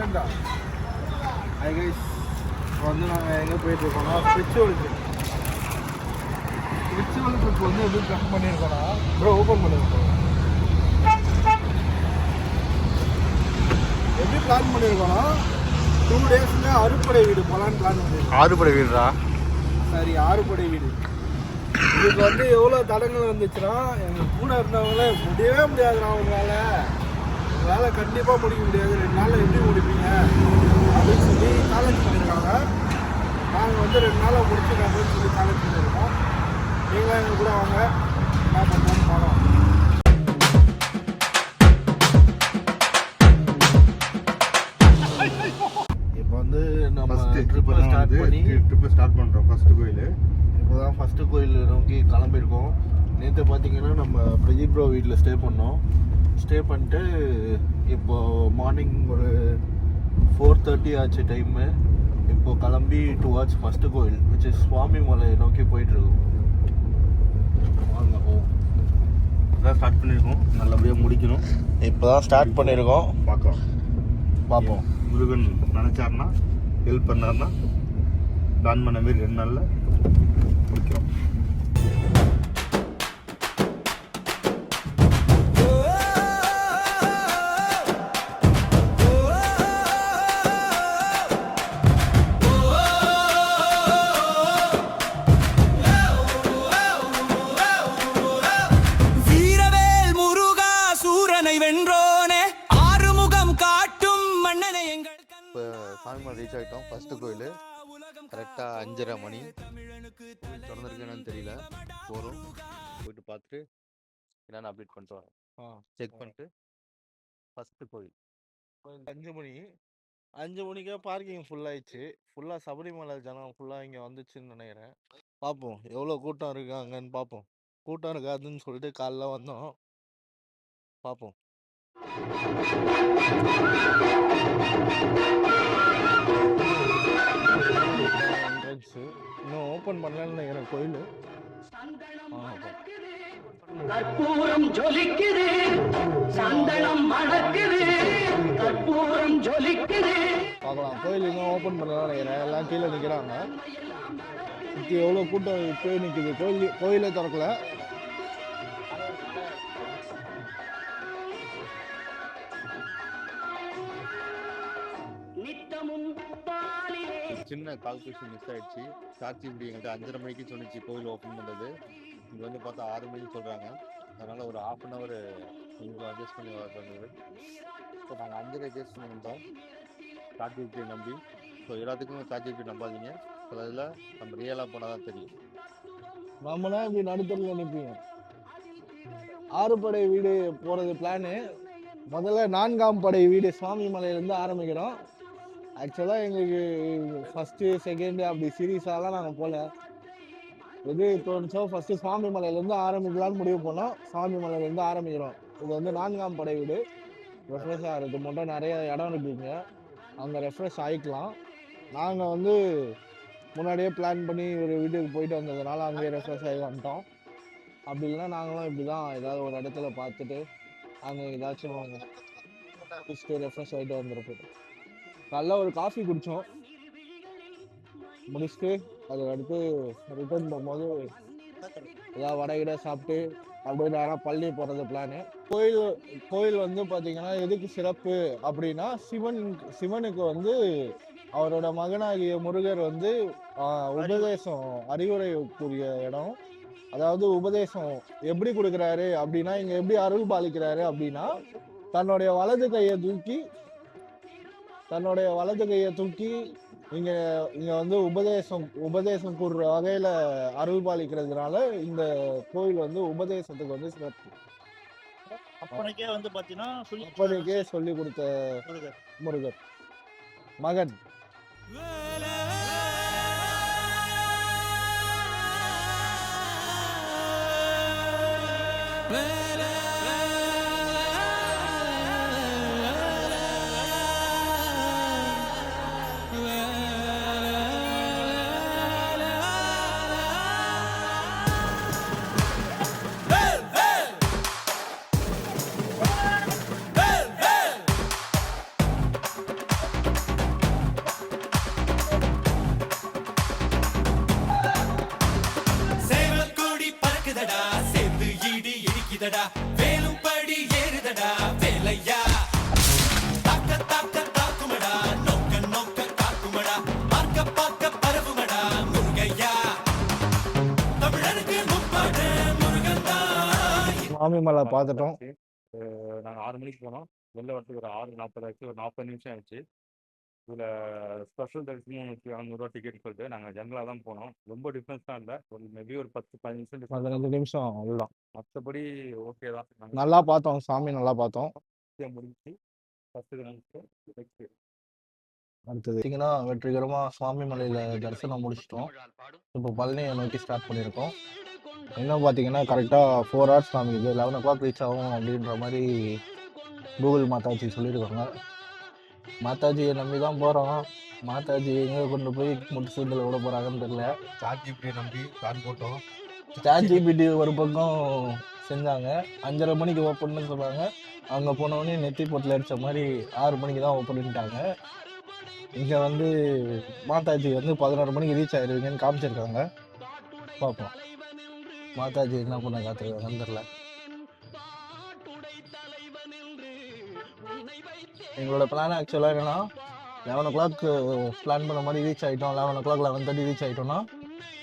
ரெண்டா hi guys வந்து நாங்கள் எங்கே போயிட்டுருக்கோம்னா ஸ்பிரிச்சுவலுக்கு இப்போ வந்து எப்படி பிளான் பண்ணியிருக்கோன்னா ப்ரோ ஓப்பன் பண்ணியிருக்கோம். எப்படி பிளான் பண்ணியிருக்கோன்னா 2 டேஸில் அறுப்படை வீடு போகலான்னு பிளான் பண்ணியிருக்கோம். ஆறுபடை வீடுடா? சரி, ஆறுபடை வீடு. இதுக்கு வந்து எவ்வளோ தடங்கள் வந்துச்சுன்னா எங்கள் கூட இருந்தவங்களே முடியவே முடியாதுண்ணா உங்களால் கண்டிப்பாக முடிக்க முடியாது, 2 நாளில் எப்படி முடிப்பீங்க அப்படின்னு சொல்லி சேலஞ்ச் பண்ணியிருக்காங்க. நாங்கள் வந்து 2 நாளில் முடிச்சுக்கோங்க அப்படின்னு சொல்லி சேலஞ்ச் பண்ணியிருக்கோம். நீங்களும் எங்கள் கூட வாங்க, என்ன பண்ணுறோன்னு போனோம். இப்போ வந்து நம்ம ட்ரிப்பை ஸ்டார்ட் பண்ணுறோம். ஃபஸ்ட்டு கோயில் இப்போ தான் ஃபஸ்ட்டு கோயில் நோக்கி கிளம்பியிருக்கோம். நேற்று பார்த்தீங்கன்னா நம்ம பிரதீப் ப்ரோ வீட்டில் ஸ்டே பண்ணோம். ஸ்டே பண்ணிட்டு இப்போது மார்னிங் ஒரு 4:30 ஆச்சு டைமு. இப்போது கிளம்பி டுவார்ட்ஸ் ஃபஸ்ட்டு கோயில் விச் இஸ் சுவாமி மலை நோக்கி போயிட்டுருக்கோம். வாங்க போவோம். இதான் ஸ்டார்ட் பண்ணியிருக்கோம், நல்லபடியாக முடிக்கணும். இப்போ தான் ஸ்டார்ட் பண்ணியிருக்கோம், பார்ப்போம். முருகன் நினச்சாருன்னா ஹெல்ப் பண்ணார்னா பிளான் பண்ண மாரி 2 நாளில் முடிக்கிறோம். சாமிமலை ரீச் ஆகிட்டோம். ஃபஸ்ட்டு கோயில் கரெக்டாக 5:30 மணி. திறந்துருக்கு என்னன்னு தெரியல. போகிறோம், போயிட்டு பார்த்துட்டு என்னென்னு அப்டேட் பண்ணிட்டு வரோம். செக் பண்ணிட்டு ஃபஸ்ட்டு கோயில் 5 மணி. 5 மணிக்கே பார்க்கிங் ஃபுல்லாகிடுச்சு. ஃபுல்லாக சபரிமலை ஜனம் ஃபுல்லாக இங்கே வந்துச்சுன்னு நினைக்கிறேன். பார்ப்போம் எவ்வளோ கூட்டம் இருக்குது அங்கன்னு பார்ப்போம். கூட்டம் இருக்காதுன்னு சொல்லிட்டு காலைல வந்தோம், பார்ப்போம். இன்னும் ஓப்பன் பண்ணலன்னு நினைக்கிறேன் கோயில். கற்பூரம் ஜொலிக்குது, சந்தனம் மணக்குது, கற்பூரம் ஜொலிக்குது. பார்க்கலாம், கோயில் இன்னும் ஓப்பன் பண்ணலாம் நினைக்கிறேன். எல்லாம் கீழே நிற்கிறாங்க. சுற்றி எவ்வளோ கூட்டம் இப்போ நிற்குது. கோயிலே திறக்கல. சின்ன கால்குலேஷன் மிஸ் ஆயிடுச்சு. சாட்சி இப்படி எங்கள்கிட்ட 5:30 மணிக்கு சொன்னிச்சு கோயில் ஓப்பன் பண்ணுறது. இங்கே வந்து பார்த்தா 6 மணிக்கு சொல்கிறாங்க. அதனால் ஒரு 1/2 hour இங்கே அட்ஜஸ்ட் பண்ணி வர்றது. ஸோ நாங்கள் 5:30 அட்ஜஸ்ட் பண்ணி வந்தோம் சாட்சி இப்படி நம்பி. ஸோ எல்லாத்துக்கும் சாட்சி இப்படி நம்பாதீங்க. ஸோ அதில் நம்ம ரியலாக போனால் தான் தெரியும். நம்மனா இப்படி நடுத்தரில் நினைப்பீங்க. 6 படை வீடு போகிறது பிளானு. முதல்ல 4ஆம் படை வீடு சுவாமி மலையிலேருந்து ஆரம்பிக்கிறோம். ஆக்சுவலாக எங்களுக்கு ஃபஸ்ட்டு செகண்டு அப்படி சீரியஸாலாம் நாங்கள் போகல. எது தோணுச்சோ ஃபஸ்ட்டு சுவாமி மலையிலேருந்து ஆரம்பிக்கலான்னு முடிவு பண்ணோம். சுவாமி மலையிலேருந்து ஆரம்பிக்கிறோம். இது வந்து 4ஆம் படை வீடு. ரெஃப்ரெஷ் ஆகிறதுக்கு மட்டும் நிறைய இடம் இருக்குங்க, அங்கே ரெஃப்ரெஷ் ஆகிக்கலாம். நாங்கள் வந்து முன்னாடியே பிளான் பண்ணி ஒரு வீட்டுக்கு போயிட்டு வந்ததுனால அங்கேயே ரெஃப்ரெஷ் ஆகி வந்துட்டோம். அப்படி இல்லைன்னா நாங்களும் இப்படி தான் ஏதாவது ஒரு இடத்துல பார்த்துட்டு அங்கே ஏதாச்சும் குடிச்சிட்டு ரெஃப்ரெஷ் ஆகிட்டு வந்துருப்போம். நல்லா ஒரு காஃபி குடித்தோம், முடிச்சுட்டு அதுக்கு அடுத்து ரிட்டர்ன் போகும்போது ஏதாவது வடைகிட சாப்பிட்டு அப்படியே நேரம் பள்ளி போகிறது பிளானு. கோயில் வந்து பார்த்திங்கன்னா எதுக்கு சிறப்பு அப்படின்னா சிவனுக்கு வந்து அவரோட மகனாகிய முருகர் வந்து உபதேசம் அறிவுரைக்குரிய இடம். அதாவது உபதேசம் எப்படி கொடுக்குறாரு அப்படின்னா, இங்கே எப்படி அருள் பாலிக்கிறாரு அப்படின்னா, தன்னுடைய வலது கையை தூக்கி இங்கே வந்து உபதேசம் கூடுற வகையில் அருள் பாலிக்கிறதுனால இந்த கோயில் வந்து உபதேசத்துக்கு வந்து சிறப்பு. அப்பனுக்கே சொல்லி கொடுத்த முருகர் மகன். சுவாமி மலை பார்த்துட்டோம். நாங்கள் 6 மணிக்கு போனோம். வெளில வரத்துக்கு ஒரு 6:40 ஆச்சு. ஒரு 40 நிமிஷம் ஆயிடுச்சு. இதில் ஸ்பெஷல் தரிசனம் 400 டிக்கெட் சொல்லிட்டு நாங்கள் ஜென்ரலாக தான் போனோம். ரொம்ப டிஃப்ரென்ஸ் தான் இல்லை. ஒரு மேபி ஒரு 10-15 நிமிஷம் difference. 15 நிமிஷம் அவ்வளோதான். மற்றபடி ஓகே தான். நாங்கள் நல்லா பார்த்தோம், சாமி நல்லா பார்த்தோம். முடிஞ்சு ஃபஸ்ட்டு நிமிஷம் நெக்ஸ்ட் அடுத்தது பார்த்தீங்கன்னா வெற்றிகரமாக சுவாமி மலையில் தரிசனம் முடிச்சிட்டோம். இப்போ பழனியை நோக்கி ஸ்டார்ட் பண்ணியிருக்கோம். என்ன பார்த்தீங்கன்னா கரெக்டாக 4 hours காமிக்குது. 11 o'clock ரீச் ஆகும் அப்படின்ற மாதிரி கூகுள் மாதாஜி சொல்லியிருக்காங்க. மாதாஜியை நம்பி தான் போகிறோம். மாதாஜி எங்கே கொண்டு போய் முட்டு சூழ்நிலை விட போகிறாங்கன்னு தெரியல. சாட்ஜிபிடி நம்பி பிளான் போட்டோம். சாட்ஜிபிடி ஒரு பக்கம் செஞ்சாங்க. 5:30 மணிக்கு ஓப்பன்னு சொன்னாங்க. அங்கே போனோடனே நெத்தி பொட்டில் அடித்த மாதிரி 6 மணிக்கு தான் ஓப்பன்ட்டாங்க. இங்கே வந்து மாதாஜி வந்து 11 மணிக்கு ரீச் ஆகிடுவீங்கன்னு காமிச்சிருக்காங்க. பார்ப்போம் மாதாஜி என்ன பண்ண காத்திருக்காங்கன்னு தெரில. எங்களோட பிளான் ஆக்சுவலாக என்னென்னா 11 o'clock பிளான் பண்ண மாதிரி ரீச் ஆகிட்டோம். 11 o'clock 11:30 ரீச் ஆகிட்டோன்னா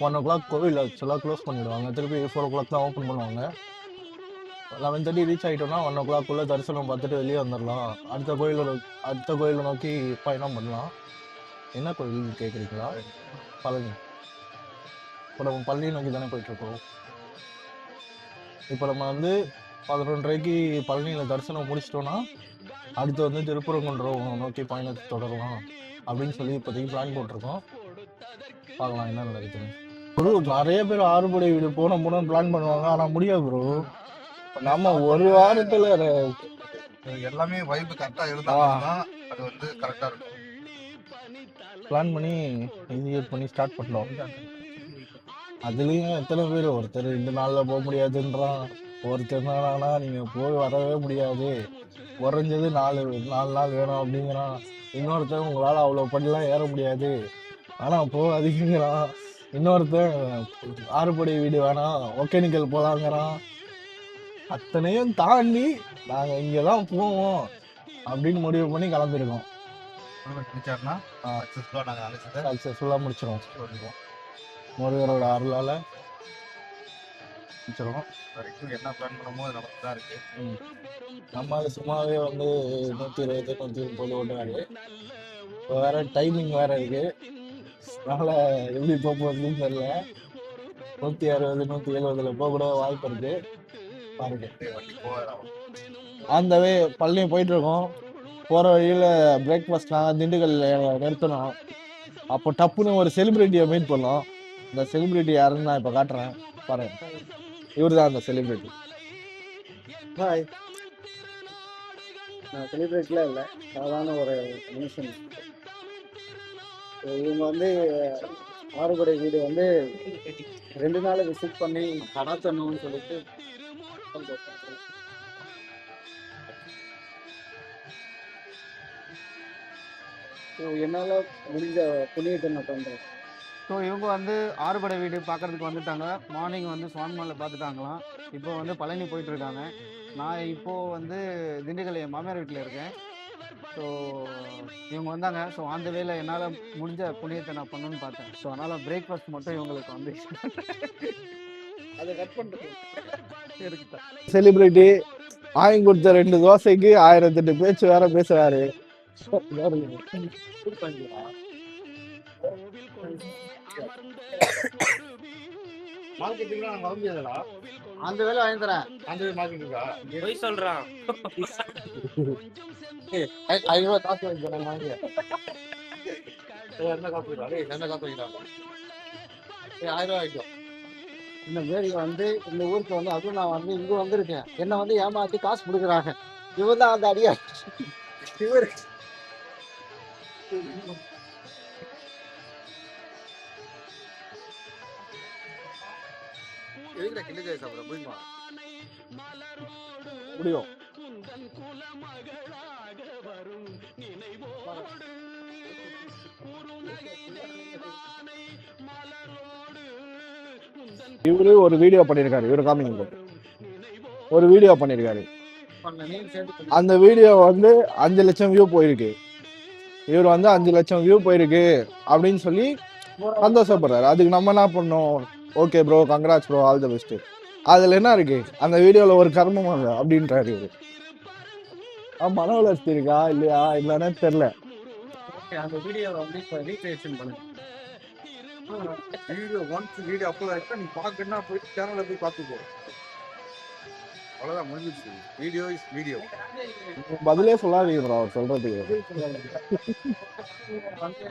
1 o'clock கோவில் ஆக்சுவலாக க்ளோஸ் பண்ணிவிடுவாங்க. திருப்பி 4 o'clock தான் ஓப்பன் பண்ணுவாங்க. 11:30 ரீச் ஆகிட்டோன்னா 1 o'clock தரிசனம் பார்த்துட்டு வெளியே வந்துடலாம். அடுத்த கோயிலை நோக்கி பயணம் பண்ணலாம். என்ன கோயில் கேட்குறீங்களா? பழனி. இப்போ நம்ம பழனி நோக்கி தானே போயிட்டுருக்கோம். இப்போ நம்ம வந்து 11:30க்கு பழனியில் தரிசனம் முடிச்சிட்டோன்னா அடுத்து வந்து திருப்பரங்குன்றம் நோக்கி பயணத்தை தொடரலாம் அப்படின்னு சொல்லி இப்போதைக்கு பிளான் போட்டிருக்கோம். பார்க்கலாம் என்ன நடக்குதுன்னு. ப்ரோ நிறைய பேர் ஆறுபடை வீடு போனோம்னு பிளான் பண்ணுவாங்க, ஆனால் முடியாது ப்ரோ. நம்ம ஒரு வாரத்தில் எல்லாமே வைப்பு கரெக்டாக இருந்தாங்கன்னா அது வந்து கரெக்டாக இருக்கும். பிளான் பண்ணி இனிஷியேட் பண்ணி ஸ்டார்ட் பண்ணோம். அதுலேயும் எத்தனை பேர் ஒருத்தர் 2 நாளில் போக முடியாதுன்றான். ஒருத்தர் என்னன்னா நீங்கள் போய் வரவே முடியாது, குறைஞ்சது 4 நாள் வேணும் அப்படிங்கிறான். இன்னொருத்தர் உங்களால் அவ்வளோ படிலாம் ஏற முடியாது ஆனால் போகாதீங்கிறான். இன்னொருத்தர் ஆறுபடை வீடு வேணாம் ஒகேனக்கல் போகலாங்கிறான். அத்தனையும் தாண்டி நாங்கள் இங்கே தான் போவோம் அப்படின்னு முடிவு பண்ணி கிளம்பியிருக்கோம். நினைச்சாருன்னா சக்ஸஸ்ஃபுல்லாக முடிச்சிடும். முருகரோட அருளால் முடிச்சிடும். என்ன பிளான் பண்ணுமோ அது நமக்கு தான் இருக்கு. நம்ம சும்மாவே வந்து 120 130 ஓட்டுறாரு. இப்போ வேற டைமிங் வேற இருக்கு. அதனால எப்படி போகுதுன்னு தெரியல. 160 170 போக கூட வாய்ப்பு இருக்கு. பாருங்க அந்த பழனி போயிட்டு இருக்கோம். போகிற வழியில் பிரேக்ஃபாஸ்ட் நாங்கள் திண்டுக்கல் நிறுத்தணும். அப்போ டப்புன்னு ஒரு செலிப்ரிட்டியை மீட் பண்ணோம். இந்த செலிப்ரிட்டி யாருன்னு நான் இப்போ காட்டுறேன் பாருங்க. இவர் தான் அந்த செலிப்ரிட்டி. ஹாய், நான் செலிப்ரேட்லாம் இல்லை, சாதாரண ஒரு மனுஷன். இவங்க வந்து ஆறுபடை வீடு வந்து 2 நாள் விசிட் பண்ணி கடாத்தணும்னு சொல்லிட்டு ஸோ என்னால் முடிஞ்ச புண்ணியத்தை நான் பண்ணுறேன். ஸோ இவங்க வந்து ஆறுபடை வீடு பார்க்குறதுக்கு வந்துட்டாங்க. மார்னிங் வந்து சுவாமி மலை பார்த்துட்டாங்களாம். இப்போ வந்து பழனி போயிட்டுருக்காங்க. நான் இப்போது வந்து திண்டுக்கல் என் மாமியார் வீட்டில் இருக்கேன். ஸோ இவங்க வந்தாங்க. ஸோ அந்த வேலை என்னால் முடிஞ்ச புண்ணியத்தை நான் பண்ணணும்னு பார்த்தேன். ஸோ அதனால் பிரேக்ஃபாஸ்ட் மட்டும் இவங்களுக்கு வந்து அதை கட் பண்ணுறது செலிபிரிட்டி வாங்கி கொடுத்த 2 தோசைக்கு 1008 பேச்சு வேற பேசுறாரு. மார்க்கெட்டிங்லாம் நாங்கள் வர முடியாதுடா. அந்த வேலை வாங்கி தரேன். அந்த மார்க்கெட்டிங்கா போய் சொல்றான். 500 காசு வாங்கி தரேன். வாங்கி என்ன காசு என்ன காசு வாங்கிட்டாங்க? 1000 ரூபா ஆகிடும். இந்த மாரி வந்து இந்த ஊருக்கு வந்து அதுவும் நான் வந்து இங்கே வந்திருக்கேன். என்னை வந்து ஏமாற்றி காசு கொடுக்குறாங்க. இவன் தான் அந்த அடியா இவர் எதுக்குடா கிண்டல் சாப்பிட்ற போய்மா முடியும். இவரு ஒரு வீடியோ பண்ணியிருக்காரு. இவரு காமிங்க. ஒரு வீடியோ பண்ணியிருக்காரு. அந்த வீடியோ வந்து 5 லட்சம் வியூ போயிருக்கு. இவர் வந்து 5 லட்சம் வியூ போயிருக்கு அப்படின்னு சொல்லி சந்தோஷப்படுறாரு. அதுக்கு நம்ம என்ன பண்ணோம்? Okay bro, congrats bro, all the best. அதில் என்ன இருக்கு அந்த வீடியோவில் ஒரு கர்மம் இல்லை அப்படின்றாரு இவரு. மன வளர்ச்சி இருக்கா இல்லையா இல்லைன்னா தெரில. அந்த வீடியோவை வந்து இப்போ ரீக்ரியேஷன் பண்ணுங்க. வீடியோ அப்லோட் ஆகிட்டா நீ பார்க்கணுன்னா போய் சேனலில் போய் பார்த்துக்கோ. அவ்வளோதான், முடிஞ்சிச்சு. Video is video. பதிலே சொல்லாதீங்க அவர் சொல்றதுக்கு. வந்து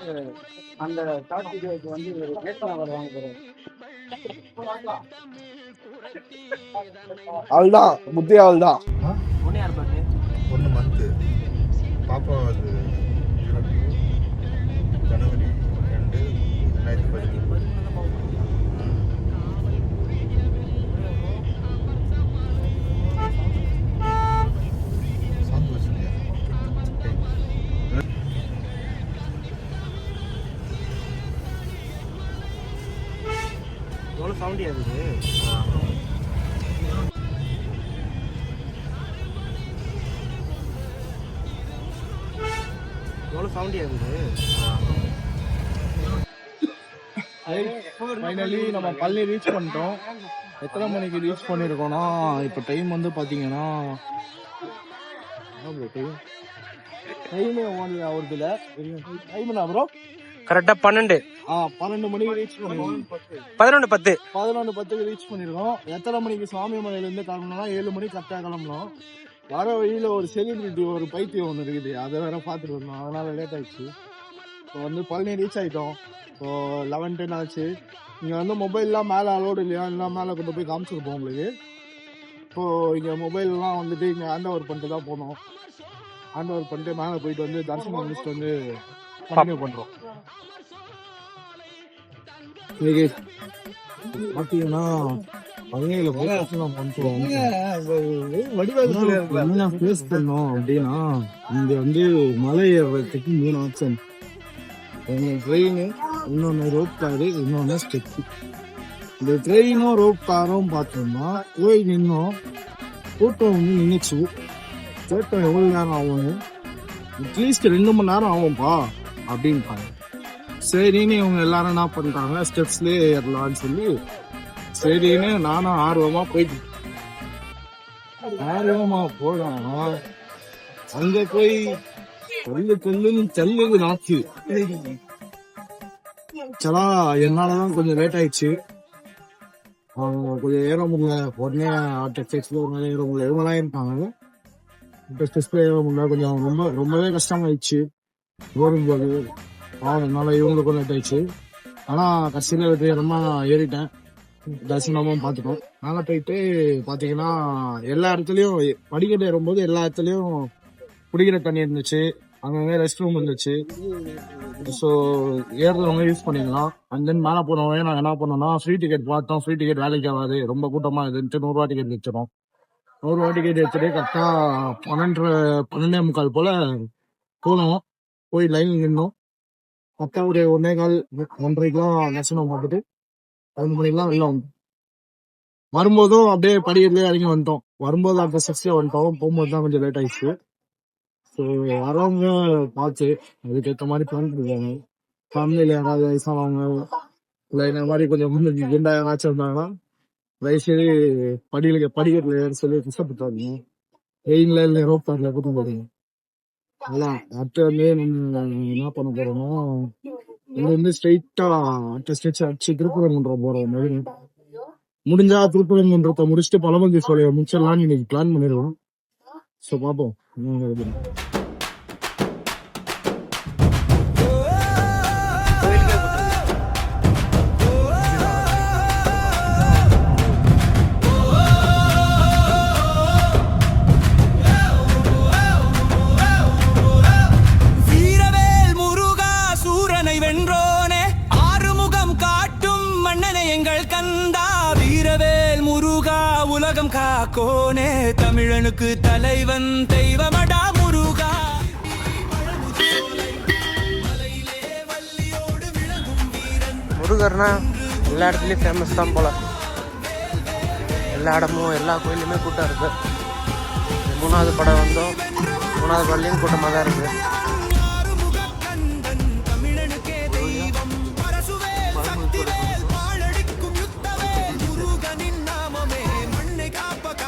அந்த ஷார்ட் வீடியோக்கு வந்து ரேட்டிங் வருவாங்க பாருங்க. அவள்தான் புத்தி அவள்தான். ஒன்னையார் பாட்டு 1 மந்த்து பாப்பா அது ஜனவரி 2, 2015. எவ்வளோ சவுண்டியா இருக்குது. எவ்வளோ சவுண்டியா இருக்குது. ஃபைனலி நம்ம பள்ளி ரீச் பண்ணிட்டோம். எத்தனை மணிக்கு ரீச் பண்ணியிருக்கோம்னா இப்போ டைம் வந்து பார்த்தீங்கன்னா டைமே ஓடல அவருக்குல டைம் என்ன ப்ரோ? கரெக்டாக 12 மணிக்கு ரீச் பண்ணிருக்கோம். 11:10 11:10க்கு ரீச் பண்ணிருக்கோம். எத்தனை மணிக்கு சுவாமி மலையிலேருந்து கிளம்பணும்னா 7 மணிக்கு கரெக்டாக கிளம்பணும். வர வழியில் ஒரு செலிபிரிட்டி ஒரு பைத்தியம் ஒன்று இருக்குது, அதை வேற பார்த்துட்டு வரணும், அதனால லேட் ஆயிடுச்சு. இப்போ வந்து பழனி ரீச் ஆகிட்டோம். இப்போ 11:10 ஆச்சு. இங்கே வந்து மொபைல்லாம் மேலே அலோடு இல்லையா, எல்லாம் மேலே கொண்டு போய் காமிச்சிருப்போம் உங்களுக்கு. இப்போது இங்கே மொபைல்லாம் வந்துட்டு இங்கே ஹேண்ட் ஓவர் பண்ணிட்டு தான் போனோம். ஹேண்ட் ஓவர் பண்ணிட்டு மேலே போயிட்டு வந்து தரிசனம் முடிச்சுட்டு வந்து கண்டினியூ பண்ணுறோம். பார்த்தீங்கன்னா பழனியில போய் தரிசனம் பண்ணிட்டோம். என்ன ஃபேஸ் பண்ணோம் அப்படின்னா இங்க வந்து மலை ஏறுறதுக்கு 3 ஆப்ஷன். ஒன்று ட்ரெயின், இன்னொன்று ரோப் காரு, இன்னொன்று ஸ்டெப்பு. இந்த ட்ரெயினும் ரோப் காரும் பார்த்தோம்னா போய் நின்னோம். கூட்டம் வந்து நின்றுச்சு. கூட்டம் எவ்வளோ நேரம் ஆகும், அட்லீஸ்ட் 2 மணி நேரம் ஆகும்பா அப்படின்ட்டாங்க. சரின்னு இவங்க எல்லாரும் என்ன பண்ணிட்டாங்க, ஸ்டெப்ஸ்லேயே ஏறலான்னு சொல்லி சரின்னு நானும் ஆர்வமா போயிட்டு போறான். அங்க போய் செல்லுன்னு நாக்கு சலா. என்னாலதான் கொஞ்சம் லேட் ஆயிடுச்சு. கொஞ்சம் ஏற முடியல. உடனே டெக்ஸ்டைல்ஸ்ல ஒரு ஏற முடியல. இவங்கலாம் இருக்காங்க டெக்ஸ்டைல்ஸ்ல ஏற முடியல. கொஞ்சம் ரொம்பவே கஷ்டமாயிடுச்சு ஓடும்போது. என்னால இவங்களுக்கு கொஞ்சம் லேட் ஆயிடுச்சு. ஆனா கடைசியில வெற்றிகரமா ஏறிட்டேன். தரிசனமும் பார்த்துட்டோம். மேலே போயிட்டு பார்த்தீங்கன்னா எல்லா இடத்துலையும் படிக்கட்டு ஏறும்போது எல்லா இடத்துலையும் குடிக்கிற தண்ணி இருந்துச்சு. அங்கங்கே ரெஸ்ட் ரூம் இருந்துச்சு. ஸோ ஏறுறவங்க யூஸ் பண்ணிக்கலாம். அண்ட் தென் மேலே போனவங்க நாங்கள் என்ன பண்ணோம்னா ஃப்ரீ டிக்கெட் பார்த்தோம். ஃப்ரீ டிக்கெட் வேலைக்கு ஆகாது, ரொம்ப கூட்டமாக இதுன்ட்டு 100 ரூபா டிக்கெட் வச்சிடும். 100 ரூபா டிக்கெட் எடுத்துட்டு கரெக்டாக 12:45 போல் போனோம். போய் லைன் நின்னோம். கரெக்டாக ஒரு 1:15 1:30க்கெலாம் தரிசனம் பார்த்துட்டு 5 மணிக்கெல்லாம் வெளில வந்தோம். வரும்போதும் அப்படியே படிக்கட்டுலேயே இறங்கி வந்துட்டோம். வரும்போது அந்த ஸ்டெப்ஸ்ல வந்துட்டோம். போகும்போது தான் கொஞ்சம் லேட் ஆயிடுச்சு. ஸோ வரவங்க பார்த்து அதுக்கேற்ற மாதிரி பிளான் பண்ணிருக்காங்க. ஃபேமிலியில் யாராவது வயசானவங்க இல்லை இந்த மாதிரி கொஞ்சம் குண்டா ஏதாச்சும் இருந்தாங்கன்னா வயசு படிக்கட்டில் ஏற சொல்லி கஷ்டப்பட்டாங்க. வெயின்ல இல்லை ரோப் கார்ல கூட்டம் போடுங்க. அதான் அடுத்து வந்து நம்ம என்ன பண்ண போறோம்னா இங்க வந்து ஸ்ட்ரெயிட்டா அடுத்த ஸ்டெச் அடிச்சு திருப்பரங்குன்றம் போறோம். முடிஞ்சா திருப்பரங்குன்றத்தை முடிச்சுட்டு பழமந்தி சோலையை முடிச்சிடலான்னு இன்னைக்கு பிளான் பண்ணிருக்கோம். ஸோ பார்ப்போம். காக்கோனே தமிழனுக்கு தலைவன் தெய்வமடா முருகா. முருகர்னா எல்லா இடத்துலையும் ஃபேமஸ் தான் போல. எல்லா இடமும் எல்லா கோயிலுமே கூட்டம் இருக்கு. 3வது படம் வந்தோம். 3வது படலையும் கூட்டமாக தான் இருக்கு.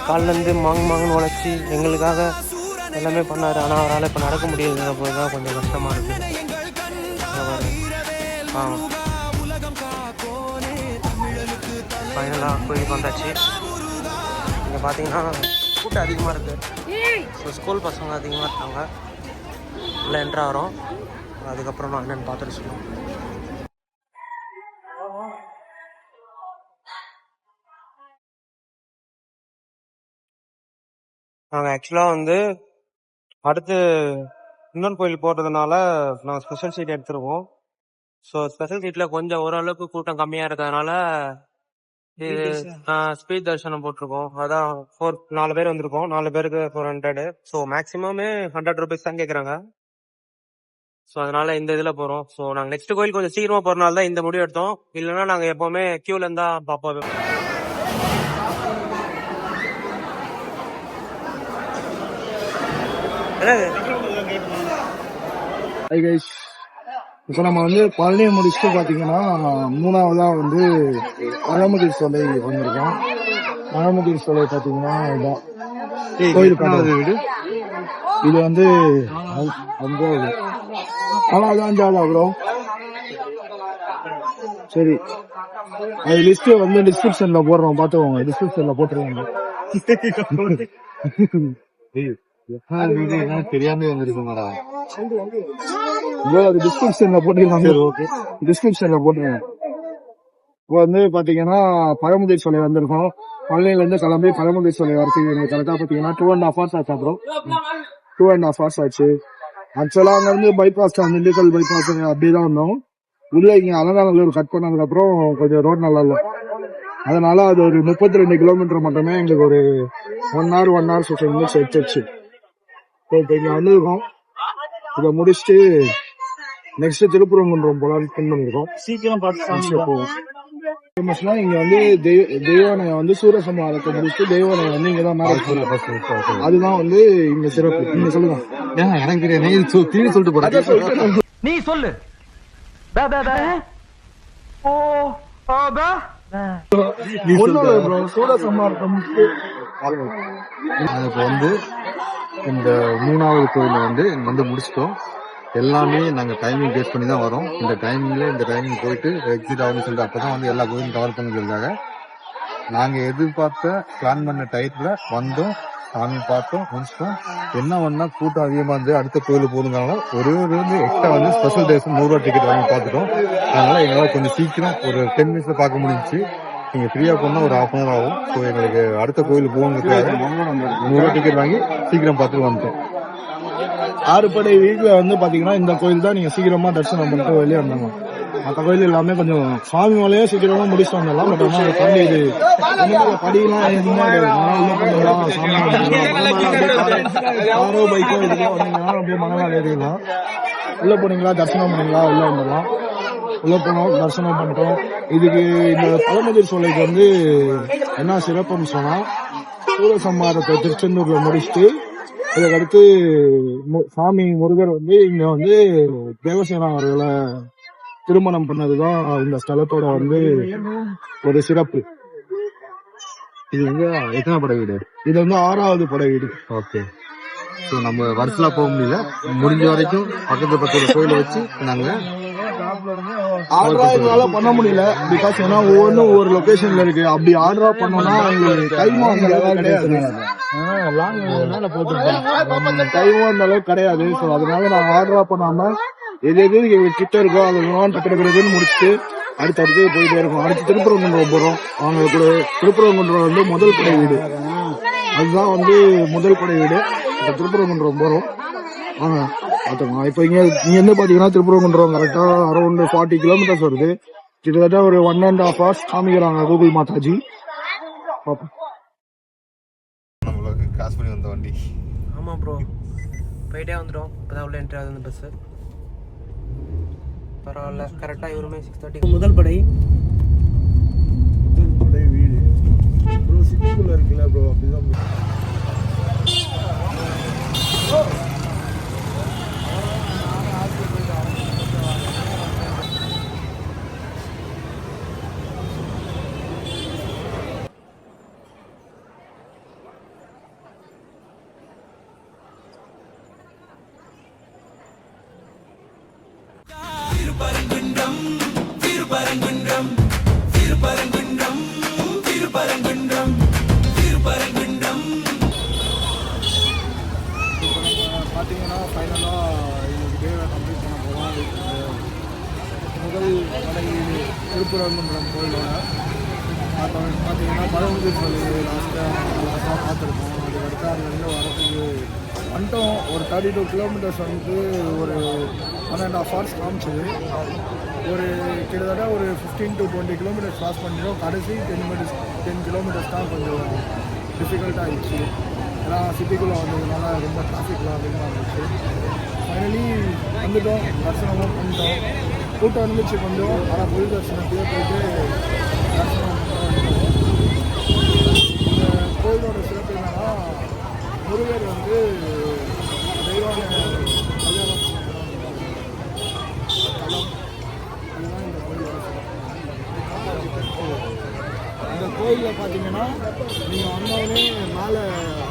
காலிலேருந்து மாங்குன்னு உழைச்சி எங்களுக்காக எல்லாமே பண்ணார். ஆனால் அவரால் இப்போ நடக்க முடியல போது தான் கொஞ்சம் கஷ்டமாக இருக்குது. ஃபைனலாக கோயிலுக்கு வந்தாச்சு. இங்கே பார்த்தீங்கன்னா கூட்டம் அதிகமாக இருக்குது. ஸோ ஸ்கூல் பசங்க அதிகமாக இருக்காங்க. இல்லை என்ட்ரு ஆகிறோம். அதுக்கப்புறம் நான் என்னென்னு பார்த்துட்டு சொல்லுவோம். நாங்கள் ஆக்சுவலாக வந்து அடுத்து இன்னொரு கோயில் போடுறதுனால நாங்கள் ஸ்பெஷல் சீட் எடுத்துருவோம். ஸோ ஸ்பெஷல் சீட்டில் கொஞ்சம் ஓரளவுக்கு கூட்டம் கம்மியாக இருக்கிறதுனால இது ஸ்பீட் தரிசனம் போட்டிருக்கோம். அதான் 4 பேர் வந்திருக்கோம். 4 பேருக்கு 400. ஸோ மேக்ஸிமமே 100 ருபீஸ் தான் கேட்குறாங்க. ஸோ அதனால இந்த இதில் போகிறோம். ஸோ நாங்கள் நெக்ஸ்ட் கோயில் கொஞ்சம் சீக்கிரமாக போகிறனால தான் இந்த முடிவு எடுத்தோம். இல்லைன்னா நாங்கள் எப்போவுமே க்யூலேருந்து தான் பார்ப்போம். இப்போ நம்ம வந்து பழனியை முடிச்சுட்டு பார்த்தீங்கன்னா 3ஆவதாக வந்து பழமுதிர் சோலை வந்திருக்கோம். பழமுதிர் சோலை பார்த்தீங்கன்னா இதுதான் கோயில் வீடு. இது வந்து 5வது. ஆனால் அது 5வது அப்புறம் சரி, அது லிஸ்ட்டு வந்து டிஸ்கிரிப்ஷனில் போடுறோம், பார்த்துக்கோங்க. டிஸ்கிரிப்ஷனில் போட்டுருவாங்க. தெரியாம வந்துருக்குமாடா. டிஸ்கிரிப்ஷன்ல போட்டுருக்காங்க. டிஸ்கிரிப்ஷன்ல போட்டுருங்க. இப்போ வந்து பாத்தீங்கன்னா பழமுதிர் சோலை வந்திருக்கோம். பழனியில இருந்து கிளம்பி பழமுதிர் சோலை வரதுக்கு கரெக்டா பாத்தீங்கன்னா 2.5 hours ஆச்சு. அப்புறம் 2.5 hours ஆச்சு. ஆக்சுவலா அங்க இருந்து பைபாஸ், திண்டுக்கல் பைபாஸ் அப்படிதான் வந்தோம். உள்ள இங்க அலங்காநல்லூர் கட் பண்ணதுக்கு அப்புறம் கொஞ்சம் ரோட் நல்லா இல்லை. அதனால அது ஒரு 32 கிலோமீட்டர் மட்டுமே எங்களுக்கு ஒரு 1 hour 15 minutes எடுத்துருச்சு. இப்போ இங்க வந்துருக்கோம். இதை முடிச்சுட்டு நெக்ஸ்ட் திருப்பரங்குன்றம் போலான்னு பின் பண்ணிருக்கோம். சீக்கிரம் போவோம். இங்க வந்து தெய்வானைய வந்து சூரசம்ஹாரத்தை முடிச்சுட்டு தெய்வானைய வந்து இங்கதான் மேரேஜ். அதுதான் வந்து இங்க சிறப்பு. நீங்க சொல்லுங்க. எனக்கு தெரியாது, தீனி சொல்லிட்டு போறேன். நீ சொல்லு. சூரசம்ஹாரத்தை முடிச்சுட்டு இப்போ வந்து இந்த 3வது கோயில வந்து முடிச்சிட்டோம். எல்லாமே நாங்கள் டைமிங் பேஸ் பண்ணி தான் வரோம். இந்த டைமிங் போயிட்டு எக்ஸிட் ஆகும்னு சொல்லிட்டு அப்பதான் வந்து எல்லா கோயிலும் கவர் பண்ணிக்கிறதுக்காக நாங்கள் எதிர்பார்த்த பிளான் பண்ண டயத்துல வந்தோம். சாமி பார்த்தோம், முடிச்சிட்டோம். என்ன ஒன்னா கூட்டம் அதிகமாக இருந்து அடுத்த கோயிலுக்கு போதுனால ஒரு எக்ஸ்ட்ரா வந்து ஸ்பெஷல் டேஸ் 100 ரூபா டிக்கெட் வாங்கி பார்த்துட்டோம். அதனால எங்களால் கொஞ்சம் சீக்கிரம் ஒரு 10 minutes பார்க்க முடிஞ்சிச்சு. நீங்க ஃப்ரீயா போனா ஒரு 1/2 hour ஆகும். ஸோ எங்களுக்கு அடுத்த கோயிலுக்கு போகணுங்கிறதுக்காக 100 ரூபா டிக்கெட் வாங்கி சீக்கிரம் பார்த்துட்டு வந்துட்டோம். ஆறுபடை வீட்டுல வந்து பாத்தீங்கன்னா இந்த கோயில் தான் நீங்க சீக்கிரமா தரிசனம் பண்ணிட்டு வெளியே வந்தாங்க. மற்ற கோயில் எல்லாமே கொஞ்சம் சாமி மேலேயே சீக்கிரமா முடிச்சுட்டு வந்துடலாம். பட் ஆனால் தாண்டி இது படியெல்லாம் எதுவுமே காரோ பைக்கோ இதுக்கோ வந்தீங்கன்னா அப்படியே மணலால் ஏறிக்கலாம். உள்ள போனீங்களா தரிசனம் பண்ணீங்களா உள்ள வந்துடலாம். உள்ள போனோம், தரிசனம் பண்ணிட்டோம். இதுக்கு இந்த பழமுதிர் சோலைக்கு வந்து என்ன சிறப்புன்னு சொன்னா சூரசம்ஹாரத்தை திருச்செந்தூர்ல முடிச்சுட்டு இதுக்கடுத்து சாமி முருகர் வந்து இங்க வந்து தேவசேனா அவர்களை திருமணம் பண்ணதுதான் இந்த ஸ்தலத்தோட வந்து ஒரு சிறப்பு. இது வந்து எத்தனை படை வீடு? இது வந்து 6வது படை வீடு. ஓகே. ஸோ நம்ம வருஷலா போக முடியல, முடிஞ்ச வரைக்கும் பக்கத்துல கோயிலை வச்சு நாங்க 6 பண்ண முடியல. பிகாஸ் ஏன்னா ஒவ்வொன்றும் ஒவ்வொரு லொகேஷன்ல இருக்கு. அப்படி 6 பண்ணோம்னா டைமும் அந்த அளவுக்கு கிடையாது. டைமும் அந்த அளவுக்கு கிடையாது. ஸோ அதனால நான் 6 பண்ணாம எது கிட்ட இருக்கோ அதெல்லாம் டக்குன்னு முடிச்சுட்டு அடுத்தடுத்து போயிட்டே இருக்கும். அடுத்து திருப்பரங்குன்றம் போறோம். அவங்க கூட திருப்பரங்குன்றம் வந்து முதல் படை வீடு. அதுதான் வந்து முதல் படை வீடு. இப்போ திருப்பரங்குன்றம் போறோம். பார்த்துக்கோங்க. இப்போ இங்க இருந்து பாத்தீங்கன்னா திருப்பரங்குன்றம் கரெக்டா அரௌண்ட் 40 கிலோமீட்டர்ஸ் வருது. கிட்டத்தட்ட ஒரு 1.5 hours காமிக்கிறாங்க கூகுள் மாதாஜி. நம்மளுக்கு கிராஸ் பண்ணி வந்த வண்டி. ஆமாம் ப்ரோ, போயிட்டே வந்துடும். இப்போதான் உள்ள என்ட்ரி ஆகுது அந்த பஸ்ஸு. பரவாயில்ல, கரெக்டாக இவருமே 6:30. முதல் படை வீடு ப்ரோ சிட்டிக்குள்ள இருக்குல்ல ப்ரோ, அப்படிதான். வந்து வடகிரி திருப்பரங்குன்றம் கோயிலோட பார்த்தீங்கன்னா பழமுதிர்சோலை லாஸ்ட்டாக பார்த்துருக்கோம். அதுக்கடுத்து அங்கேருந்து வரதுக்கு வந்துட்டோம். ஒரு 32 கிலோமீட்டர்ஸ் வந்து ஒரு 1.5 hours காமிச்சது. ஒரு கிட்டத்தட்ட ஒரு 15 to 20 கிலோமீட்டர்ஸ் கிராஸ் பண்ணிட்டோம். கடைசி 10 கிலோமீட்டர்ஸ் தான் கொஞ்சம் டிஃபிகல்ட்டாக ஆகிடுச்சு. ஏன்னா சிட்டிக்குள்ளே வந்ததுனால ரொம்ப டிராஃபிக்லாம் அதிகமாக இருந்துச்சு. ஃபைனலி வந்துட்டோம், தரிசனமும் பண்ணிட்டோம். கூட்டம் இருந்துச்சு கொஞ்சம், ஆனால் பொது தரிசனத்தையே போயிட்டு தரிசனம் பண்ணிட்டோம். இந்த கோயிலோட சிறப்பு என்னன்னா, முருகர் வந்து தெய்வான கல்யாணம் தலம். அதுதான் இந்த கோயிலோட சிறப்பு. இந்த கோயிலில் பார்த்தீங்கன்னா நீங்கள் வந்தோடனே மேலே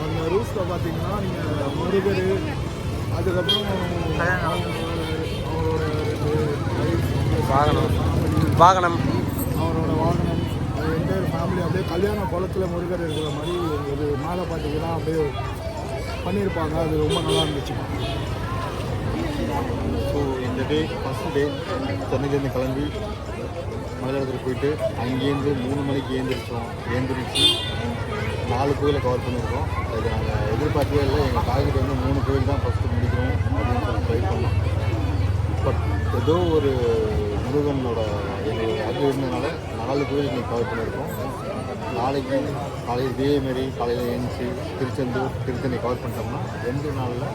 அந்த ரூஃபில் பார்த்தீங்கன்னா நீங்கள் முருகர், அதுக்கப்புறம் அவரோட வாகனம் அவரோட வாகனம், அது என்டையர் ஃபேமிலி அப்படியே கல்யாண குளத்தில் முருகர் இருக்கிற மாதிரி ஒரு மேலே பார்த்தீங்கன்னா அப்படியே பண்ணியிருப்பாங்க. அது ரொம்ப நல்லா இருந்துச்சு. ஸோ இந்த டே ஃபஸ்ட் டே சென்னையிலேருந்து கிளம்பி மயிலாடுதுறை போயிட்டு அங்கேருந்து 3 மணிக்கு ஏந்திரிச்சு 4 கோயிலை கவர் பண்ணியிருக்கோம். அது நாங்கள் எதிர்பார்க்கவே இல்லை. எங்கள் டார்கெட் வந்து 3 கோயில் தான் ஃபஸ்ட்டு முடிக்கணும் அப்படின்னு சொல்லி ட்ரை பண்ணோம். பட் ஏதோ ஒரு முருகனோட எங்களுக்கு அது இருந்ததுனால 4 கோயில் நீங்கள் கவர் பண்ணியிருக்கோம். நாளைக்கு காலையில் இதேமாரி காலையில் ஏஞ்சி திருச்செந்தூர் திருத்தணி கவர் பண்ணிட்டோம்னா 2 நாளில்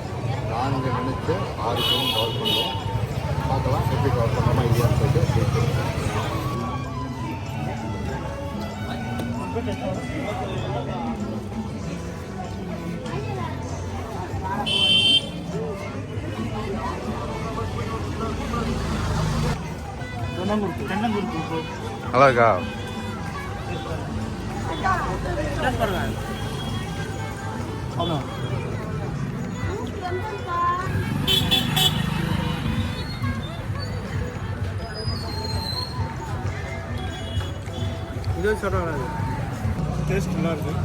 நாங்கள் நினச்ச 6 கோயிலும் கவர் பண்ணுவோம். பார்க்கலாம் எப்படி கவர் பண்ணோமா இல்லையான்னு சொல்லிட்டு. நல்லா இருக்கா? அவ்வளோ இதே சொல்கிறாங்க. டேஸ்ட் நல்லா இருக்குது.